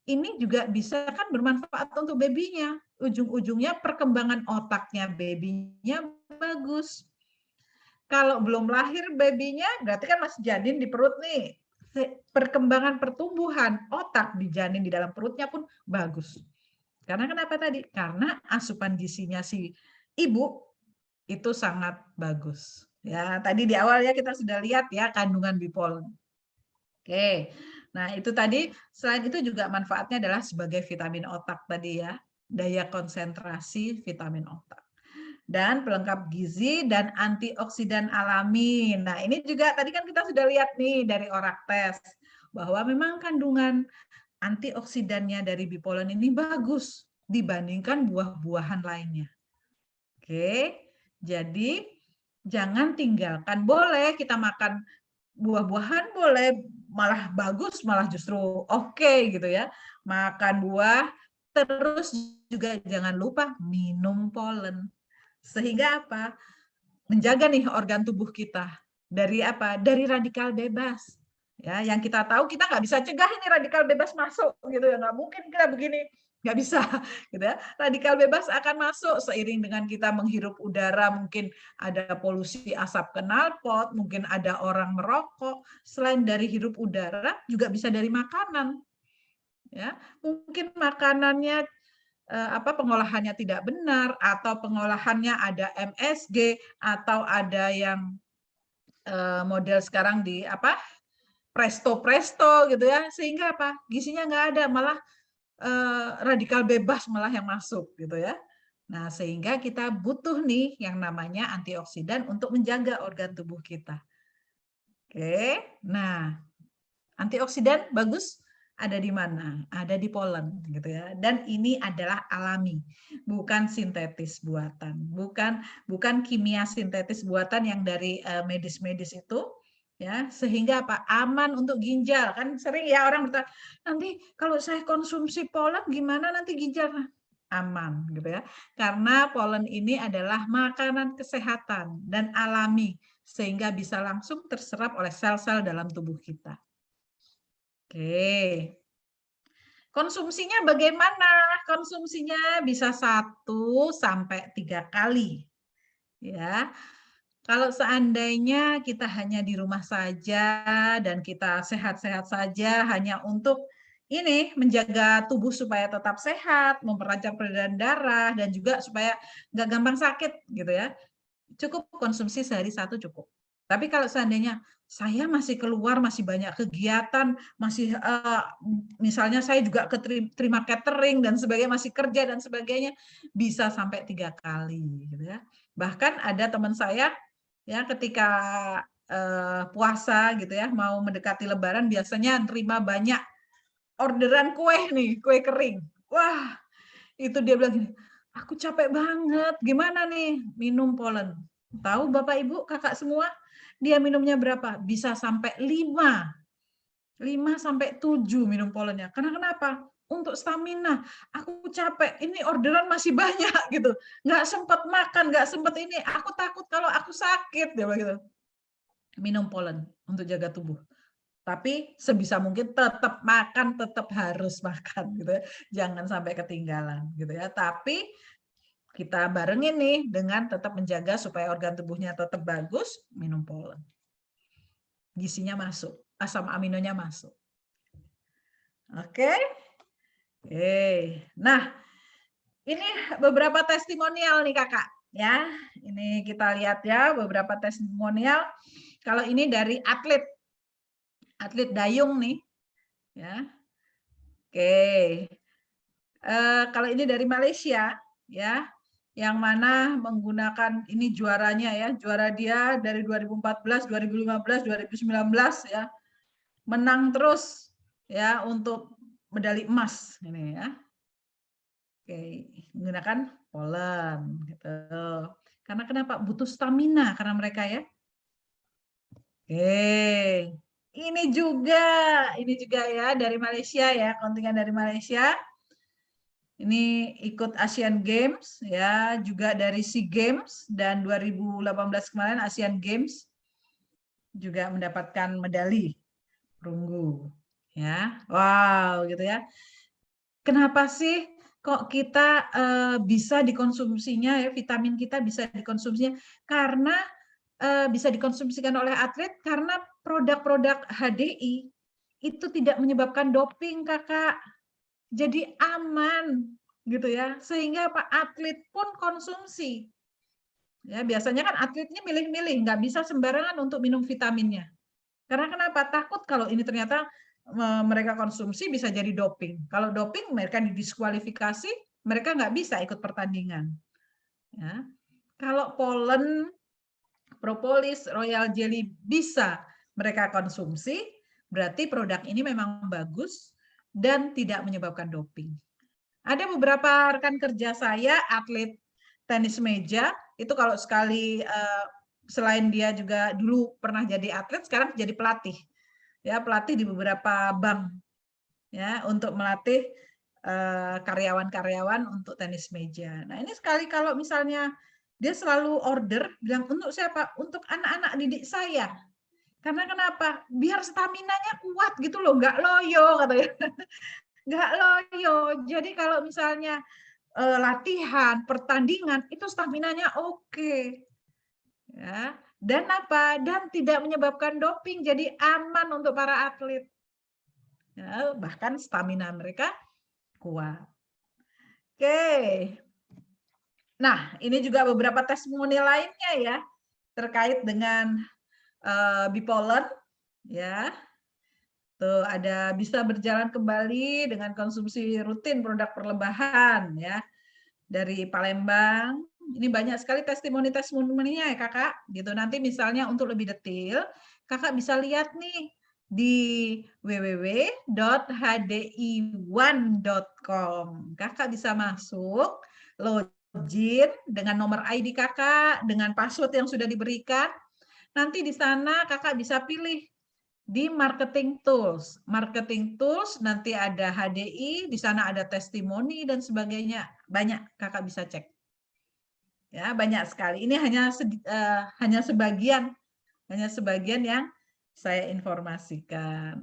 ini juga bisa kan bermanfaat untuk babynya. Ujung-ujungnya perkembangan otaknya babynya bagus. Kalau belum lahir babynya, berarti kan masih janin di perut nih. Perkembangan pertumbuhan otak di janin di dalam perutnya pun bagus. Karena kenapa tadi? Karena asupan gizinya si ibu itu sangat bagus. Ya, tadi di awal ya kita sudah lihat ya kandungan bipolen. Oke. Nah, itu tadi selain itu juga manfaatnya adalah sebagai vitamin otak tadi ya. Daya konsentrasi vitamin otak. Dan pelengkap gizi dan antioksidan alami. Nah, ini juga tadi kan kita sudah lihat nih dari ORAK-tes bahwa memang kandungan antioksidannya dari bipolen ini bagus dibandingkan buah-buahan lainnya. Oke. Jadi jangan tinggalkan. Boleh kita makan buah-buahan, boleh malah bagus, malah justru oke gitu ya. Makan buah, terus juga jangan lupa minum polen. Sehingga apa? Menjaga nih organ tubuh kita dari apa? Dari radikal bebas. Ya, yang kita tahu kita nggak bisa cegah ini radikal bebas masuk gitu ya, nggak mungkin kita begini, nggak bisa gitu ya. Radikal bebas akan masuk seiring dengan kita menghirup udara, mungkin ada polusi asap knalpot, mungkin ada orang merokok. Selain dari hirup udara juga bisa dari makanan. Ya, mungkin makanannya pengolahannya tidak benar atau pengolahannya ada MSG atau ada yang model sekarang di presto gitu ya, sehingga apa gizinya nggak ada, malah radikal bebas malah yang masuk gitu ya. Nah, sehingga kita butuh nih yang namanya antioksidan untuk menjaga organ tubuh kita. Oke, nah antioksidan bagus ada di mana? Ada di polen gitu ya. Dan ini adalah alami, bukan sintetis buatan, bukan kimia sintetis buatan yang dari medis-medis itu ya, sehingga apa? Aman untuk ginjal. Kan sering ya orang bertanya, nanti kalau saya konsumsi polen gimana nanti ginjal? Aman gitu ya. Karena polen ini adalah makanan kesehatan dan alami sehingga bisa langsung terserap oleh sel-sel dalam tubuh kita. Oke. Konsumsinya bagaimana? Konsumsinya bisa 1-3 kali. Ya. Kalau seandainya kita hanya di rumah saja dan kita sehat-sehat saja hanya untuk ini menjaga tubuh supaya tetap sehat, memperlancar peredaran darah dan juga supaya nggak gampang sakit gitu ya. Cukup konsumsi sehari 1 cukup. Tapi kalau seandainya saya masih keluar, masih banyak kegiatan, masih misalnya saya juga terima catering dan sebagainya, masih kerja dan sebagainya, bisa sampai 3 kali gitu ya. Bahkan ada teman saya ya ketika puasa gitu ya, mau mendekati lebaran biasanya terima banyak orderan kue nih, kue kering. Wah, itu dia bilang gini, "Aku capek banget, gimana nih?" Minum polen. Tahu Bapak Ibu, Kakak semua, dia minumnya berapa? Bisa sampai 5 sampai 7 minum polennya. Karena kenapa? Untuk stamina. Aku capek, ini orderan masih banyak gitu. Nggak sempat makan, nggak sempat ini. Aku takut kalau aku sakit, dia bilang gitu. Minum polen untuk jaga tubuh. Tapi sebisa mungkin tetap makan, tetap harus makan gitu ya. Jangan sampai ketinggalan gitu ya. Tapi kita barengin nih dengan tetap menjaga supaya organ tubuhnya tetap bagus, minum polen. Gizinya masuk, asam aminonya masuk. Oke. Nah, ini beberapa testimonial nih Kakak ya. Ini kita lihat ya beberapa testimonial. Kalau ini dari atlet dayung nih ya. Oke. Kalau ini dari Malaysia ya, yang mana menggunakan ini juaranya ya, juara dia dari 2014, 2015, 2019 ya, menang terus ya untuk medali emas ini ya. Oke, menggunakan polen gitu. Karena kenapa? Butuh stamina karena mereka ya. Oke. Ini juga ya dari Malaysia ya, kontingen dari Malaysia. Ini ikut Asian Games ya, juga dari SEA Games dan 2018 kemarin Asian Games juga mendapatkan medali perunggu ya. Wow, gitu ya. kenapa sih kok kita bisa dikonsumsinya ya, vitamin kita bisa dikonsumsinya karena bisa dikonsumsikan oleh atlet karena produk-produk HDI itu tidak menyebabkan doping, Kakak. Jadi aman gitu ya, sehingga apa, atlet pun konsumsi. Ya, biasanya kan atletnya milih-milih, nggak bisa sembarangan untuk minum vitaminnya. Karena kenapa? Takut kalau ini ternyata mereka konsumsi bisa jadi doping. Kalau doping mereka didiskualifikasi, mereka nggak bisa ikut pertandingan. Ya. Kalau polen, propolis, royal jelly bisa mereka konsumsi, berarti produk ini memang bagus dan tidak menyebabkan doping. Ada beberapa rekan kerja saya, atlet tenis meja, itu kalau sekali selain dia juga dulu pernah jadi atlet, sekarang jadi pelatih. Ya, pelatih di beberapa bank ya untuk melatih karyawan-karyawan untuk tenis meja. Nah, ini sekali kalau misalnya dia selalu order bilang untuk siapa? Untuk anak-anak didik saya. Karena kenapa? Biar staminanya kuat gitu loh, nggak loyo katanya. Nggak loyo. Jadi kalau misalnya latihan, pertandingan itu staminanya oke. Ya. Dan apa? Dan tidak menyebabkan doping, jadi aman untuk para atlet. Ya, bahkan stamina mereka kuat. Oke. Nah, ini juga beberapa testimoni lainnya ya terkait dengan bipolen ya. Tuh ada bisa berjalan kembali dengan konsumsi rutin produk perlebahan ya. Dari Palembang. Ini banyak sekali testimoni-testimoninya ya Kakak. Gitu. Nanti misalnya untuk lebih detail, Kakak bisa lihat nih di www.hdi1.com. Kakak bisa masuk, login dengan nomor ID Kakak, dengan password yang sudah diberikan. Nanti di sana Kakak bisa pilih di marketing tools. Marketing tools nanti ada HDI, di sana ada testimoni dan sebagainya. Banyak Kakak bisa cek. Ya, banyak sekali. Ini hanya sebagian yang saya informasikan.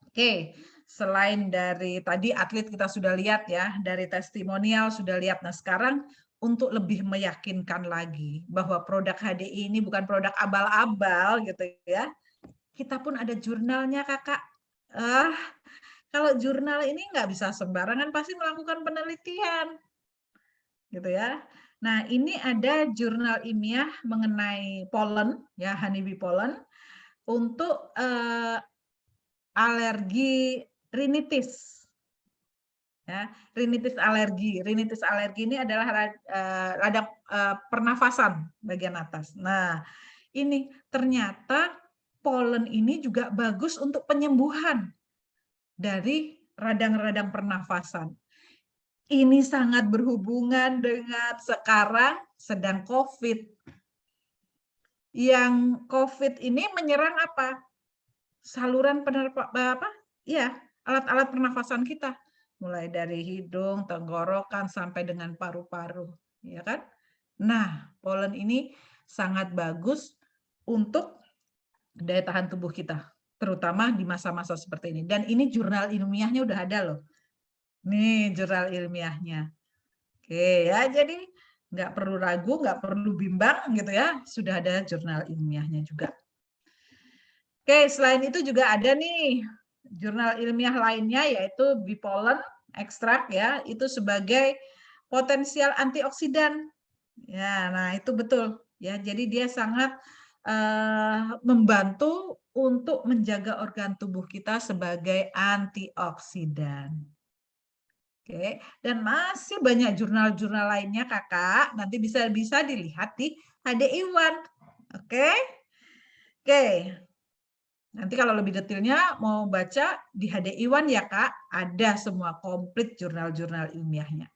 Oke, selain dari tadi atlet kita sudah lihat ya, dari testimonial sudah lihat. Nah, sekarang untuk lebih meyakinkan lagi bahwa produk HDI ini bukan produk abal-abal gitu ya. Kita pun ada jurnalnya, Kakak. Kalau jurnal ini nggak bisa sembarangan, pasti melakukan penelitian. Gitu ya. Nah, ini ada jurnal ilmiah mengenai polen, ya, honeybee pollen, untuk alergi rinitis. Ya, rinitis alergi. Rinitis alergi ini adalah radang pernafasan bagian atas. Nah, ini ternyata polen ini juga bagus untuk penyembuhan dari radang-radang pernafasan. Ini sangat berhubungan dengan sekarang sedang COVID. Yang COVID ini menyerang apa? Saluran ya, alat-alat pernafasan kita. Mulai dari hidung, tenggorokan, sampai dengan paru-paru. Ya kan? Nah, polen ini sangat bagus untuk daya tahan tubuh kita, terutama di masa-masa seperti ini. Dan ini jurnal ilmiahnya udah ada loh. Nih jurnal ilmiahnya. Oke ya, jadi nggak perlu ragu, nggak perlu bimbang gitu ya, sudah ada jurnal ilmiahnya juga. Oke, selain itu juga ada nih jurnal ilmiah lainnya yaitu Bipollen ekstrak ya, itu sebagai potensial antioksidan. Ya, nah itu betul ya. Jadi dia sangat membantu untuk menjaga organ tubuh kita sebagai antioksidan. Oke, dan masih banyak jurnal-jurnal lainnya Kakak, nanti bisa dilihat di HDI1. Oke? Oke. Nanti kalau lebih detailnya mau baca di HDI1 ya Kak, ada semua komplit jurnal-jurnal ilmiahnya.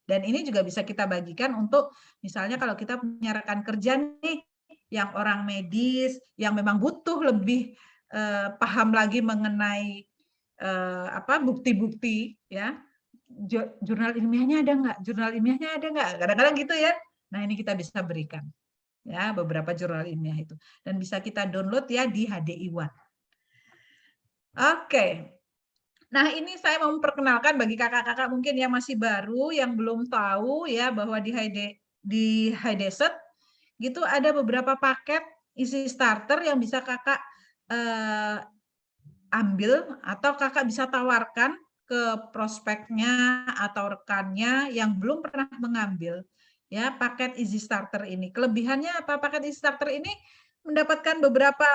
Dan ini juga bisa kita bagikan untuk misalnya kalau kita punya rekan kerja nih yang orang medis yang memang butuh lebih paham lagi mengenai bukti-bukti ya. Jurnal ilmiahnya ada nggak? Jurnal ilmiahnya ada nggak? Kadang-kadang gitu ya. Nah, ini kita bisa berikan ya beberapa jurnal ilmiah itu dan bisa kita download ya di HDI1. Oke. Nah, ini saya mau memperkenalkan bagi kakak-kakak mungkin yang masih baru, yang belum tahu ya bahwa di Hideset gitu ada beberapa paket Easy Starter yang bisa kakak ambil atau kakak bisa tawarkan ke prospeknya atau rekannya yang belum pernah mengambil ya paket Easy Starter ini. Kelebihannya apa? Paket Easy Starter ini mendapatkan beberapa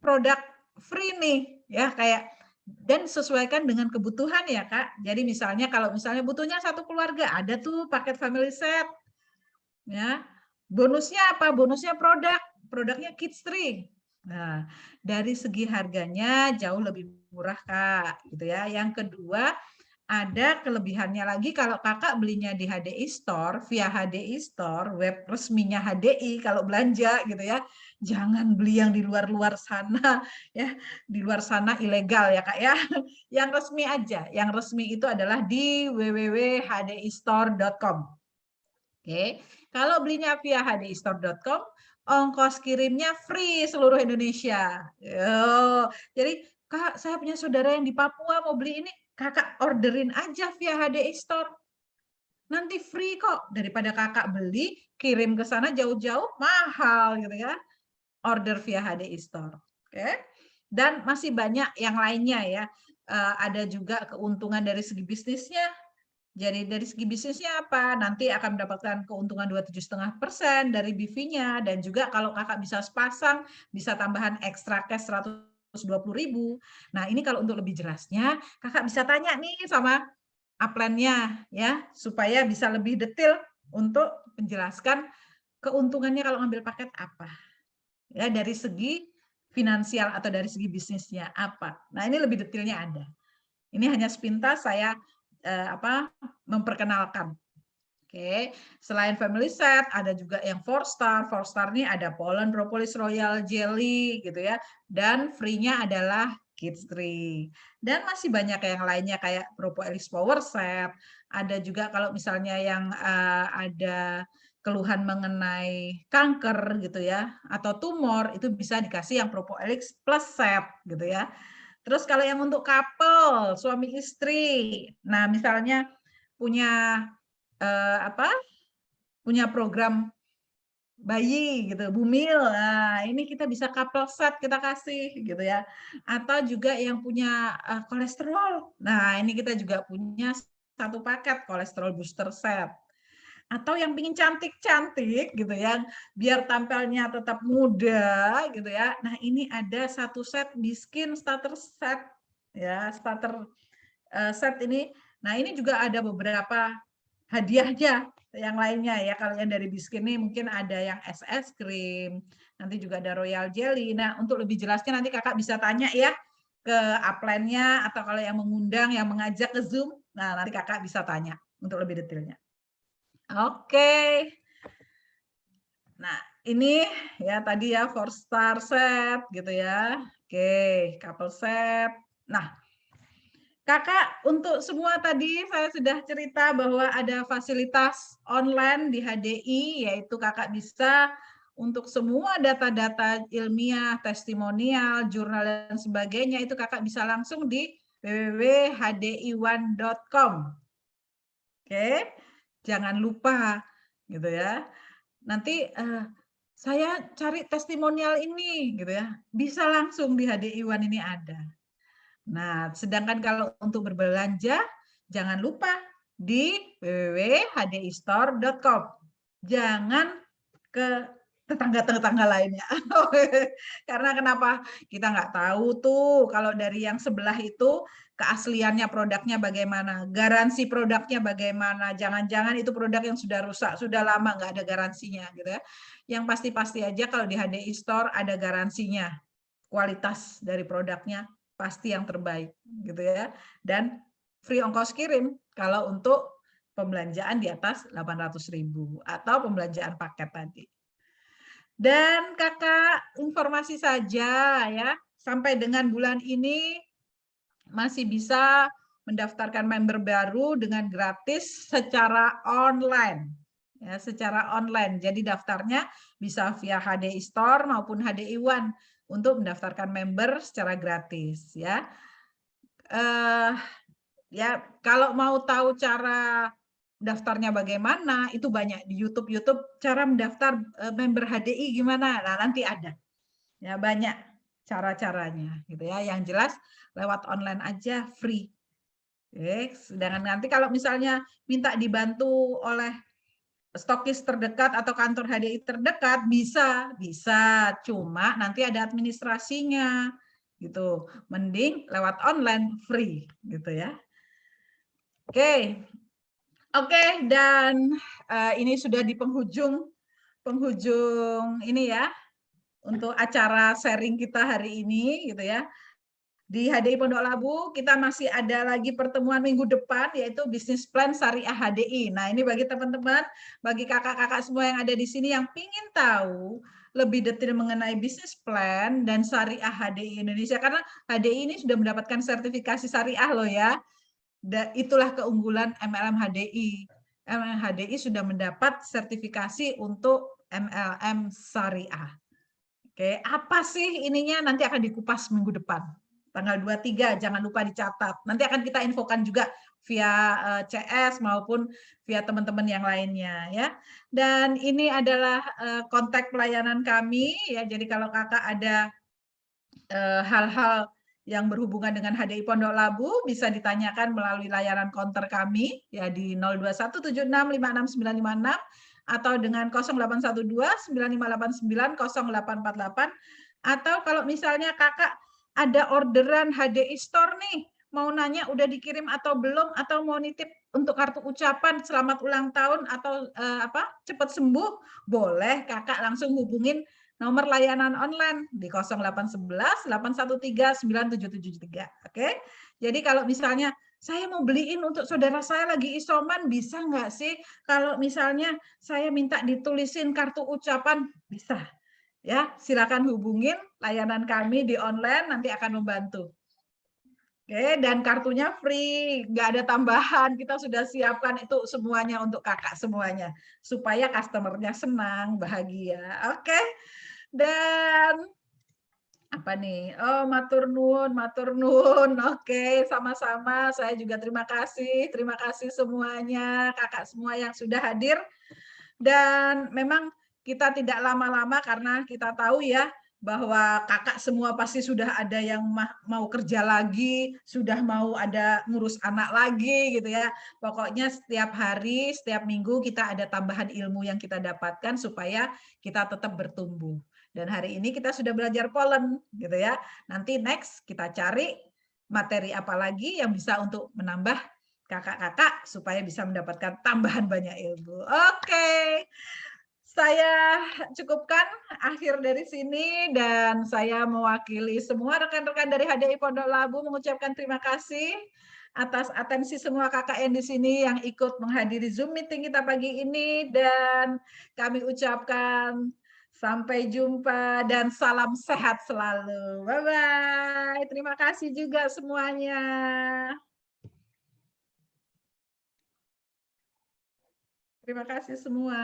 produk free nih ya kayak dan sesuaikan dengan kebutuhan ya Kak. Jadi misalnya kalau misalnya butuhnya satu keluarga ada tuh paket family set ya. Bonusnya apa? Bonusnya produknya Kids Tree. Nah, dari segi harganya jauh lebih murah Kak, gitu ya. Yang kedua, ada kelebihannya lagi kalau kakak belinya di HDI Store, via HDI Store, web resminya HDI kalau belanja gitu ya. Jangan beli yang di luar-luar sana ya, di luar sana ilegal ya Kak ya. Yang resmi aja, yang resmi itu adalah di www.hdistore.com. Oke, kalau belinya via hdistore.com, ongkos kirimnya free seluruh Indonesia. Jadi Kak, saya punya saudara yang di Papua mau beli ini, kakak orderin aja via HDI Store. Nanti free kok, daripada kakak beli, kirim ke sana jauh-jauh, mahal gitu ya. Order via HDI Store. Oke. Dan masih banyak yang lainnya ya. Ada juga keuntungan dari segi bisnisnya. Jadi dari segi bisnisnya apa? Nanti akan mendapatkan keuntungan 27,5% dari BV-nya dan juga kalau kakak bisa sepasang bisa tambahan ekstra cash 120.000. Nah, ini kalau untuk lebih jelasnya kakak bisa tanya nih sama upline-nya ya supaya bisa lebih detail untuk menjelaskan keuntungannya kalau ngambil paket apa. Ya, dari segi finansial atau dari segi bisnisnya apa. Nah, ini lebih detailnya ada. Ini hanya sepintas saya memperkenalkan. Oke, selain family set ada juga yang 4 star. 4 star ini ada Poland Propolis Royal Jelly gitu ya. Dan free-nya adalah Kids Tree. Dan masih banyak yang lainnya kayak Propolis Power Set. Ada juga kalau misalnya yang ada keluhan mengenai kanker gitu ya atau tumor itu bisa dikasih yang Propolis Plus Set gitu ya. Terus kalau yang untuk couple, suami istri, nah misalnya punya punya program bayi gitu, bumil, nah ini kita bisa couple set kita kasih gitu ya. Atau juga yang punya kolesterol, nah ini kita juga punya satu paket kolesterol booster set. Atau yang pingin cantik-cantik gitu ya, biar tampilnya tetap muda gitu ya. Nah ini ada satu set Biskin starter set ya, starter set ini. Nah ini juga ada beberapa hadiahnya yang lainnya ya. Kalau yang dari Biskin ini mungkin ada yang es krim, nanti juga ada Royal Jelly. Nah untuk lebih jelasnya nanti kakak bisa tanya ya ke upline-nya atau kalau yang mengundang, yang mengajak ke Zoom, nah nanti kakak bisa tanya untuk lebih detailnya. Oke. Nah, ini ya tadi ya 4 star set gitu ya. Oke, couple set. Nah, Kakak untuk semua tadi saya sudah cerita bahwa ada fasilitas online di HDI yaitu Kakak bisa untuk semua data-data ilmiah, testimonial, jurnal dan sebagainya itu Kakak bisa langsung di www.hdi1.com. Oke. Jangan lupa gitu ya. Nanti saya cari testimonial ini gitu ya. Bisa langsung di HDI One ini ada. Nah, sedangkan kalau untuk berbelanja jangan lupa di www.hdistore.com. Jangan ke tetangga-tetangga lainnya. Karena kenapa? Kita nggak tahu tuh kalau dari yang sebelah itu keasliannya produknya bagaimana, garansi produknya bagaimana, jangan-jangan itu produk yang sudah rusak, sudah lama nggak ada garansinya gitu ya. Yang pasti-pasti aja kalau di HDI Store ada garansinya, kualitas dari produknya pasti yang terbaik gitu ya. Dan free ongkos kirim kalau untuk pembelanjaan di atas 800.000 atau pembelanjaan paket tadi. Dan Kakak informasi saja ya, sampai dengan bulan ini masih bisa mendaftarkan member baru dengan gratis secara online. Ya, secara online. Jadi daftarnya bisa via HDI Store maupun HDI One untuk mendaftarkan member secara gratis ya. Ya kalau mau tahu cara daftarnya bagaimana, itu banyak di YouTube cara mendaftar member HDI gimana. Nah, nanti ada. Ya banyak cara-caranya gitu ya. Yang jelas lewat online aja free. Oke, sedangkan nanti kalau misalnya minta dibantu oleh stokis terdekat atau kantor HDI terdekat bisa, cuma nanti ada administrasinya gitu. Mending lewat online free gitu ya. Oke. Oke, dan ini sudah di penghujung ini ya untuk acara sharing kita hari ini gitu ya. Di HDI Pondok Labu kita masih ada lagi pertemuan minggu depan yaitu bisnis plan syariah HDI. Nah, ini bagi teman-teman, bagi kakak-kakak semua yang ada di sini yang ingin tahu lebih detail mengenai bisnis plan dan syariah HDI Indonesia karena HDI ini sudah mendapatkan sertifikasi syariah loh ya. Itulah keunggulan MLM HDI. MLM HDI sudah mendapat sertifikasi untuk MLM syariah. Oke, apa sih ininya nanti akan dikupas minggu depan. Tanggal 23, jangan lupa dicatat. Nanti akan kita infokan juga via CS maupun via teman-teman yang lainnya ya. Dan ini adalah kontak pelayanan kami ya. Jadi kalau Kakak ada hal-hal yang berhubungan dengan HDI Pondok Labu bisa ditanyakan melalui layanan konter kami ya di 0217656956 atau dengan 081295890848 atau kalau misalnya Kakak ada orderan HDI Store nih mau nanya udah dikirim atau belum atau mau nitip untuk kartu ucapan selamat ulang tahun atau cepat sembuh boleh Kakak langsung hubungin nomor layanan online di 0811 813 9773. Oke. Jadi kalau misalnya saya mau beliin untuk saudara saya lagi isoman, bisa nggak sih? Kalau misalnya saya minta ditulisin kartu ucapan, bisa. Ya, silakan hubungin layanan kami di online, nanti akan membantu. Oke, dan kartunya free, nggak ada tambahan. Kita sudah siapkan itu semuanya untuk kakak semuanya, supaya customer-nya senang, bahagia. Oke. Dan apa nih? Oh, matur nuwun, matur nuwun. Oke, sama-sama. Saya juga terima kasih. Terima kasih semuanya, kakak semua yang sudah hadir. Dan memang kita tidak lama-lama karena kita tahu ya bahwa kakak semua pasti sudah ada yang mau kerja lagi, sudah mau ada ngurus anak lagi gitu ya. Pokoknya setiap hari, setiap minggu kita ada tambahan ilmu yang kita dapatkan supaya kita tetap bertumbuh. Dan hari ini kita sudah belajar polen gitu ya. Nanti next kita cari materi apa lagi yang bisa untuk menambah kakak-kakak supaya bisa mendapatkan tambahan banyak ilmu. Oke. Saya cukupkan akhir dari sini dan saya mewakili semua rekan-rekan dari HDI Pondok Labu mengucapkan terima kasih atas atensi semua kakak yang di sini yang ikut menghadiri Zoom meeting kita pagi ini dan kami ucapkan sampai jumpa dan salam sehat selalu. Bye-bye. Terima kasih juga semuanya. Terima kasih semua.